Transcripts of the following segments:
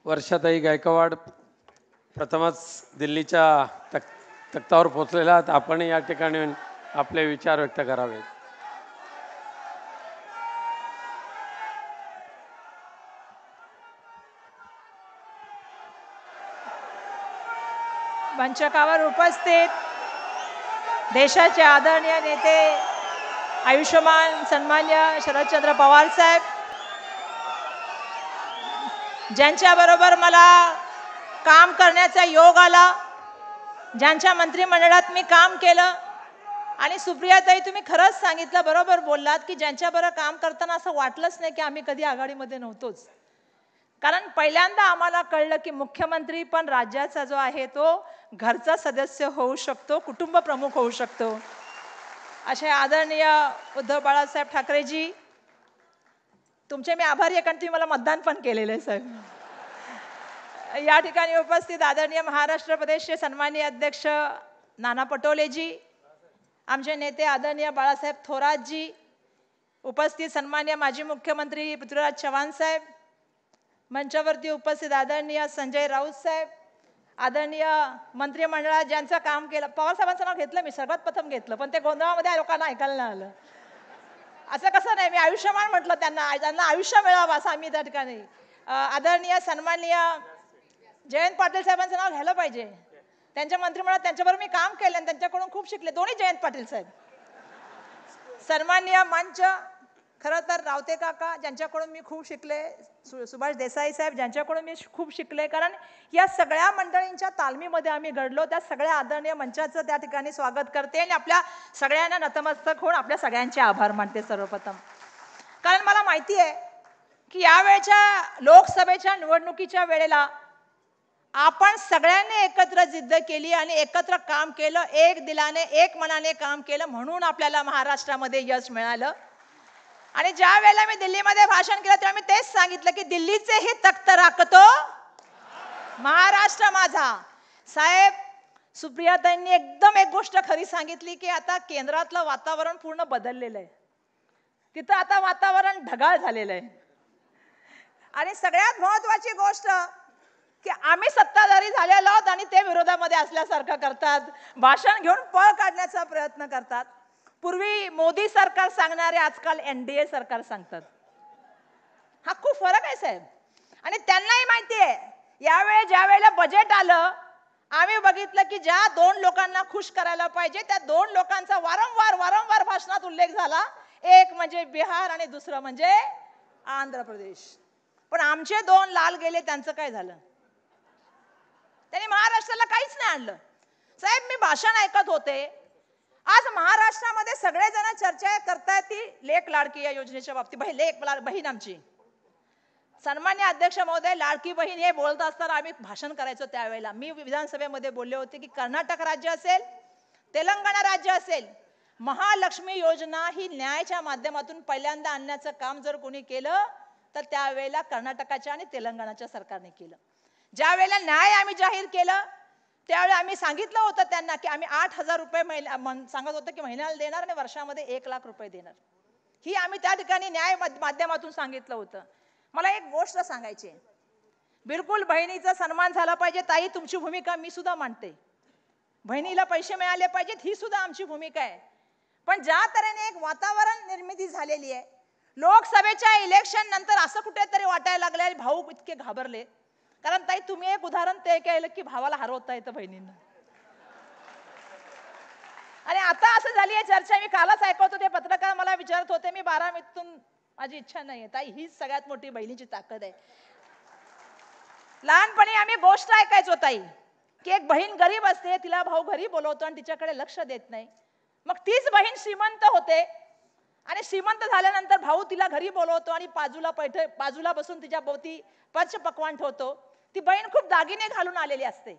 वर्षाताई गायकवाड प्रथमच दिल्लीच्या तख्तावर पोहोचलेला आहात. आपण या ठिकाणी आपले विचार व्यक्त करावेत. मंचकावर उपस्थित देशाचे आदरणीय नेते आयुष्यमान सन्मान्य शरदचंद्र पवार साहेब, ज्यांच्याबरोबर मला काम करण्याचा योग आला, ज्यांच्या मंत्रिमंडळात मी काम केलं, आणि सुप्रियाताई तुम्ही खरंच सांगितलं, बरोबर बोललात की ज्यांच्याबरोबर काम करताना असं वाटलंच नाही की आम्ही कधी आघाडीमध्ये नव्हतोच. कारण पहिल्यांदा आम्हाला कळलं की मुख्यमंत्री पण राज्याचा जो आहे तो घरचा सदस्य होऊ शकतो, कुटुंब प्रमुख होऊ शकतो. असे आदरणीय उद्धव बाळासाहेब ठाकरेजी, तुमचे मी आभारी आहे कारण तुम्ही मला मतदान पण केलेलं आहे साहेब. या ठिकाणी उपस्थित आदरणीय महाराष्ट्र प्रदेशचे सन्माननीय अध्यक्ष नाना पटोलेजी, आमचे नेते आदरणीय बाळासाहेब थोरातजी, उपस्थित सन्माननीय माजी मुख्यमंत्री पृथ्वीराज चव्हाण साहेब, मंचावरती उपस्थित आदरणीय संजय राऊत साहेब, आदरणीय मंत्रिमंडळात ज्यांचं काम केलं, पवार साहेबांचं नाव घेतलं मी सर्वात प्रथम घेतलं, पण ते गोंधळामध्ये लोकांना ऐकायला नाही आलं. असं कसं नाही, मी आयुष्यमान म्हटलं त्यांना आयुष्य मिळावं असं आम्ही त्या ठिकाणी. आदरणीय सन्माननीय जयंत पाटील साहेबांचं नाव घ्यायला पाहिजे. त्यांच्या मंत्रिमंडळात त्यांच्याबरोबर मी काम केलं आणि त्यांच्याकडून खूप शिकले, दोन्ही जयंत पाटील साहेब. सन्माननीय मंच, खरं तर रावते काका ज्यांच्याकडून मी खूप शिकले, सुभाष देसाई साहेब ज्यांच्याकडून मी खूप शिकले, कारण या सगळ्या मंडळींच्या तालमीमध्ये आम्ही घडलो. त्या सगळ्या आदरणीय मंचाचं त्या ठिकाणी स्वागत करते आणि आपल्या सगळ्यांना नतमस्तक होऊन आपल्या सगळ्यांचे आभार मानते सर्वप्रथम. कारण मला माहिती आहे की यावेळच्या लोकसभेच्या निवडणुकीच्या वेळेला आपण सगळ्यांनी एकत्र जिद्द केली आणि एकत्र काम केलं, एक दिलाने एक मनाने काम केलं, म्हणून आपल्याला महाराष्ट्रामध्ये यश मिळालं. आणि ज्या वेळेला मी दिल्लीमध्ये भाषण केलं तेव्हा मी तेच सांगितलं की दिल्लीचे ही तख्त राखतो महाराष्ट्र माझा. साहेब, सुप्रियाताईंनी एकदम एक गोष्ट खरी सांगितली की आता केंद्रातलं वातावरण पूर्ण बदललेलं आहे. तिथं आता वातावरण ढगाळ झालेलं आहे. आणि सगळ्यात महत्वाची गोष्ट की आम्ही सत्ताधारी झालेलो आहोत आणि ते विरोधामध्ये असल्यासारखं करतात, भाषण घेऊन पळ काढण्याचा प्रयत्न करतात. पूर्वी मोदी सरकार सांगणारे आजकाल एनडीए सरकार सांगतात. हा खूप फरक आहे साहेब. आणि त्यांनाही माहिती आहे, यावेळी ज्या वेळेला बजेट आलं आम्ही बघितलं की ज्या दोन लोकांना खुश करायला पाहिजे त्या दोन लोकांचा वारंवार भाषणात उल्लेख झाला. एक म्हणजे बिहार आणि दुसरं म्हणजे आंध्र प्रदेश. पण आमचे दोन लाल गेले, त्यांचं काय झालं? त्यांनी महाराष्ट्राला काहीच नाही आणलं. साहेब, मी भाषण ऐकत होते, आज महाराष्ट्रामध्ये सगळेजण चर्चा करतायत ती लेक लाडकी या योजनेच्या बाबतीत. लेक बहीण आमची सन्मान्य अध्यक्ष महोदय, लाडकी बहीण हे बोलत असताना आम्ही भाषण करायचो त्यावेळेला मी विधानसभेमध्ये बोलले होते की कर्नाटक राज्य असेल, तेलंगणा राज्य असेल, महालक्ष्मी योजना ही न्यायाच्या माध्यमातून पहिल्यांदा आणण्याचं काम जर कोणी केलं तर त्यावेळेला कर्नाटकाच्या आणि तेलंगणाच्या सरकारने केलं. ज्या वेळेला न्याय आम्ही जाहीर केलं त्यावेळेला आम्ही सांगितलं होतं त्यांना की आम्ही 8,000 रुपये सांगत होतो की महिन्याला देणार आणि वर्षामध्ये 1,00,000 रुपये देणार. ही आम्ही त्या ठिकाणी न्याय माध्यमातून सांगितलं होतं. मला एक गोष्ट सांगायची, बिलकुल बहिणीचा सन्मान झाला पाहिजे. ताई, तुमची भूमिका मी सुद्धा मानते, बहिणीला पैसे मिळाले पाहिजेत ही सुद्धा आमची भूमिका आहे. पण ज्या तऱ्हेने एक वातावरण निर्मिती झालेली आहे, लोकसभेच्या इलेक्शन नंतर असं कुठेतरी वाटायला लागले भाऊ इतके घाबरले. कारण ताई, तुम्ही एक उदाहरण ते केलं की भावाला हरवता येतं बहिणींना. आणि आता असं झाली आहे चर्चा, मी कालच ऐकवत होते, पत्रकार मला विचारत होते, मी बारामतीतून, माझी इच्छा नाहीये ताई, हीच सगळ्यात मोठी बहिणीची ताकद आहे. लहानपणी आम्ही गोष्ट ऐकायचो ताई की एक बहीण गरीब असते, तिला भाऊ घरी बोलवतो आणि तिच्याकडे लक्ष देत नाही. मग तीच बहीण श्रीमंत होते आणि श्रीमंत झाल्यानंतर भाऊ तिला घरी बोलवतो आणि बाजूला बसून तिच्या भोवती पंच पक्वान ठेवतो. ती बहीण खूप दागिने घालून आलेली असते.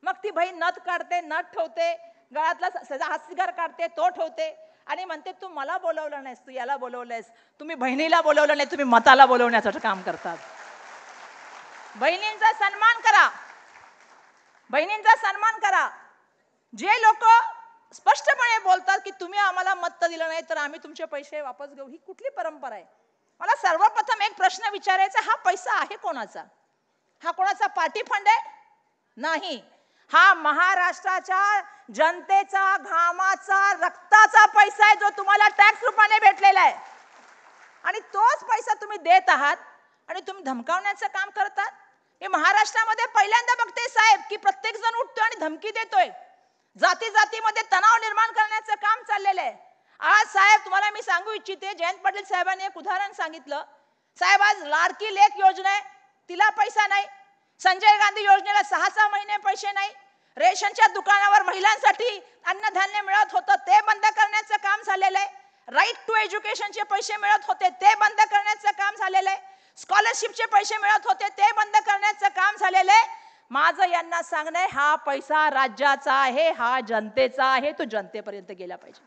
मग ती बहीण नथ काढते, नथ ठेवते, गळ्यातला हातसिगार काढते, तो ठेवते आणि म्हणते तू मला बोलवलं नाहीस, तू याला बोलवलंयस, तुम्ही बहिणीला बोलवलं नाही, तुम्ही मताला बोलवण्याचं काम करतात. बहिणींचा सन्मान करा, बहिणींचा सन्मान करा. जे लोक स्पष्टपणे बोलतात की तुम्ही आम्हाला मत दिलं नाही तर आम्ही तुमचे पैसे वापस घेऊ, ही कुठली परंपरा आहे? मला सर्वप्रथम एक प्रश्न विचारायचा, हा पैसा आहे कोणाचा? हा कोणाचा पार्टी फंड आहे? नाही, हा महाराष्ट्राच्या जनतेचा घामाचा रक्ताचा पैसा आहे, जो तुम्हाला टॅक्स रूपाने भेटलेला आहे. आणि तोच पैसा तुम्ही देत आहात आणि तुम्ही धमकावण्याचं काम करतात. मी महाराष्ट्रामध्ये पहिल्यांदा बघते साहेब की प्रत्येक जण उठतोय आणि धमकी देतोय. जाती जातीमध्ये तणाव निर्माण करण्याचं काम चाललेलं आहे. आज साहेब तुम्हाला मी सांगू इच्छिते, जयंत पाटील साहेबांनी एक उदाहरण सांगितलं. साहेब आज लाडकी लेक योजना आहे, तिला पैसा नाही. संजय गांधी योजनेला 6 महिने पैसे नाही. रेशनच्या दुकानावर महिलांसाठी अन्नधान्य मिळत होतं, ते बंद करण्याचं काम झालेलं आहे. राईट टू एज्युकेशनचे पैसे मिळत होते, ते बंद करण्याचं काम झालेलं आहे. स्कॉलरशिपचे पैसे मिळत होते, ते बंद करण्याचं काम झालेलं आहे. माझं यांना सांगणं आहे, हा पैसा राज्याचा आहे, हा जनतेचा आहे, तो जनतेपर्यंत गेला पाहिजे.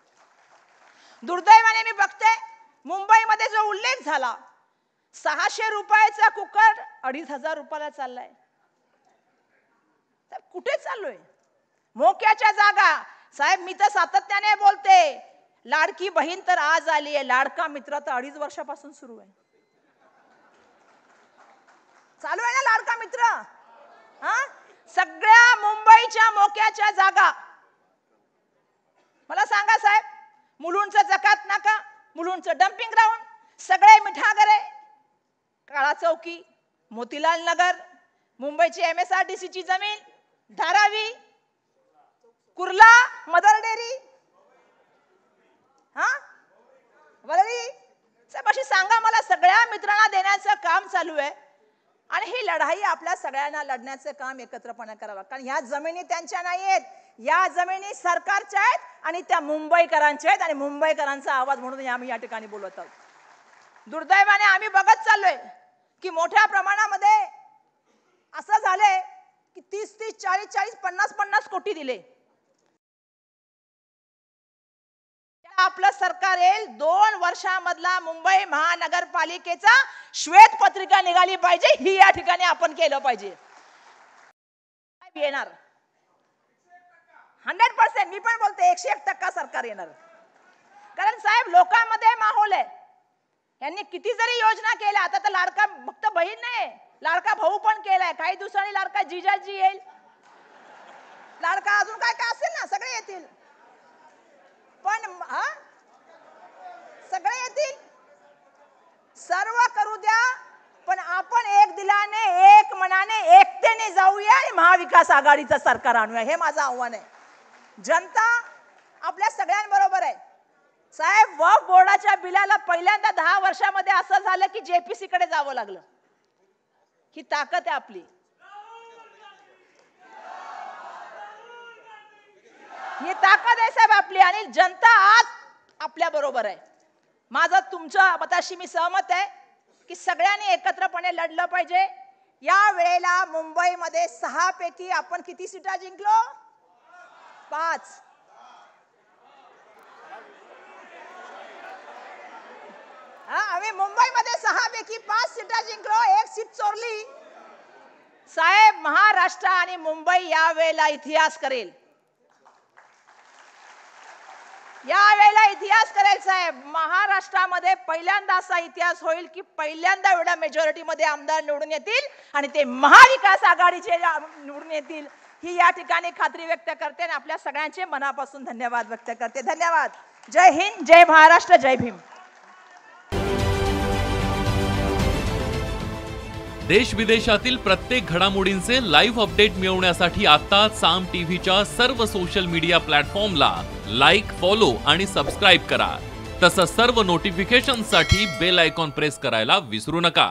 दुर्दैवाने मी बघते मुंबईमध्ये जो उल्लेख झाला, 600 रुपयाचा कुकर 2500 रुपयाला चाललाय. कुठे चाललोय? मोक्याच्या जागा. साहेब मी तर सातत्याने बोलते, लाडकी बहीण तर आज आली आहे, लाडका मित्र तर 2.5 वर्षापासून सुरू आहे. चालू आहे ना लाडका मित्र? हा, सगळ्या मुंबईच्या मोक्याच्या जागा. मला सांगा साहेब, मुलुंडचं जकात नाका, मुलुंडचं डम्पिंग ग्राउंड, सगळे मिठागरे, काळा चौकी, मोतीलाल नगर, मुंबईची MSRTCची जमीन, धारावी, कुर्ला, मदर डेअरी, हा वरळी. साहेब अशी सांगा मला, सगळ्या मित्रांना देण्याचं काम चालू आहे. आणि ही लढाई आपल्या सगळ्यांना लढण्याचं काम एकत्रपणे करावं. कारण ह्या जमिनी त्यांच्या नाही आहेत, या जमिनी सरकारच्या आहेत आणि त्या मुंबईकरांच्या आहेत. आणि मुंबईकरांचा आवाज म्हणून आम्ही या ठिकाणी बोलत आहोत. दुर्दैवाने आम्ही बघत चाललोय की मोठ्या प्रमाणामध्ये असं झालंय की 30-30, 40-40, 50-50 कोटी दिले. आपलं सरकार येईल, 2 वर्षामधला मुंबई महानगरपालिकेचा श्वेतपत्रिका निघाली पाहिजे, ही या ठिकाणी आपण केलं पाहिजे. येणार 100%, मी पण बोलते 101% सरकार येणार. कारण साहेब लोकांमध्ये माहोल आहे. यांनी किती जरी योजना केल्या, आता तर लाडका फक्त बहीण नाही, लाडका भाऊ पण केलाय. काही दिवसांनी लाडका जिजाजी येईल, लाडका अजून काय काय असेल ना, सगळे येतील. पण सगळे येतील, सर्व करू द्या, पण आपण एक दिलाने, एक मनाने, एकतेने जाऊया आणि महाविकास आघाडीचं सरकार आणूया. हे माझं आव्हान आहे. जनता आपल्या सगळ्यांबरोबर आहे. साहेब वक्फ बोर्डाच्या बिलाला पहिल्यांदा 10 वर्षामध्ये असं झालं की JPC कडे जावं लागलं. ही ताकद आहे आपली, ही ताकद आहे साहेब आपली. आणि जनता आज आपल्या बरोबर आहे. माझं तुमच्या मताशी मी सहमत आहे की सगळ्यांनी एकत्रपणे लढलं पाहिजे. या वेळेला मुंबईमध्ये 6 पैकी आपण किती सीटा जिंकलो? 5. आम्ही मुंबईमध्ये 6 पैकी 5 सीटा जिंकलो, 1 सीट चोरली. साहेब महाराष्ट्र आणि मुंबई या वेळेला इतिहास करेल. या वेळेला इतिहास करेल साहेब. महाराष्ट्रामध्ये पहिल्यांदा असा इतिहास होईल की पहिल्यांदा एवढ्या मेजॉरिटी मध्ये आमदार निवडून येतील आणि ते महाविकास आघाडीचे निवडून येतील, ही या ठिकाणी खात्री व्यक्त करते आणि आपल्या सगळ्यांचे मनापासून धन्यवाद व्यक्त करते. धन्यवाद. जय हिंद, जय महाराष्ट्र, जय भीम. देश विदेशातील प्रत्येक घडामोडींचे लाईव्ह अपडेट मिळवण्यासाठी आता साम टीव्हीच्या सर्व सोशल मीडिया प्लॅटफॉर्मला लाईक, फॉलो आणि सबस्क्राईब करा. तसंच सर्व नोटिफिकेशनसाठी बेल आयकॉन प्रेस करायला विसरू नका.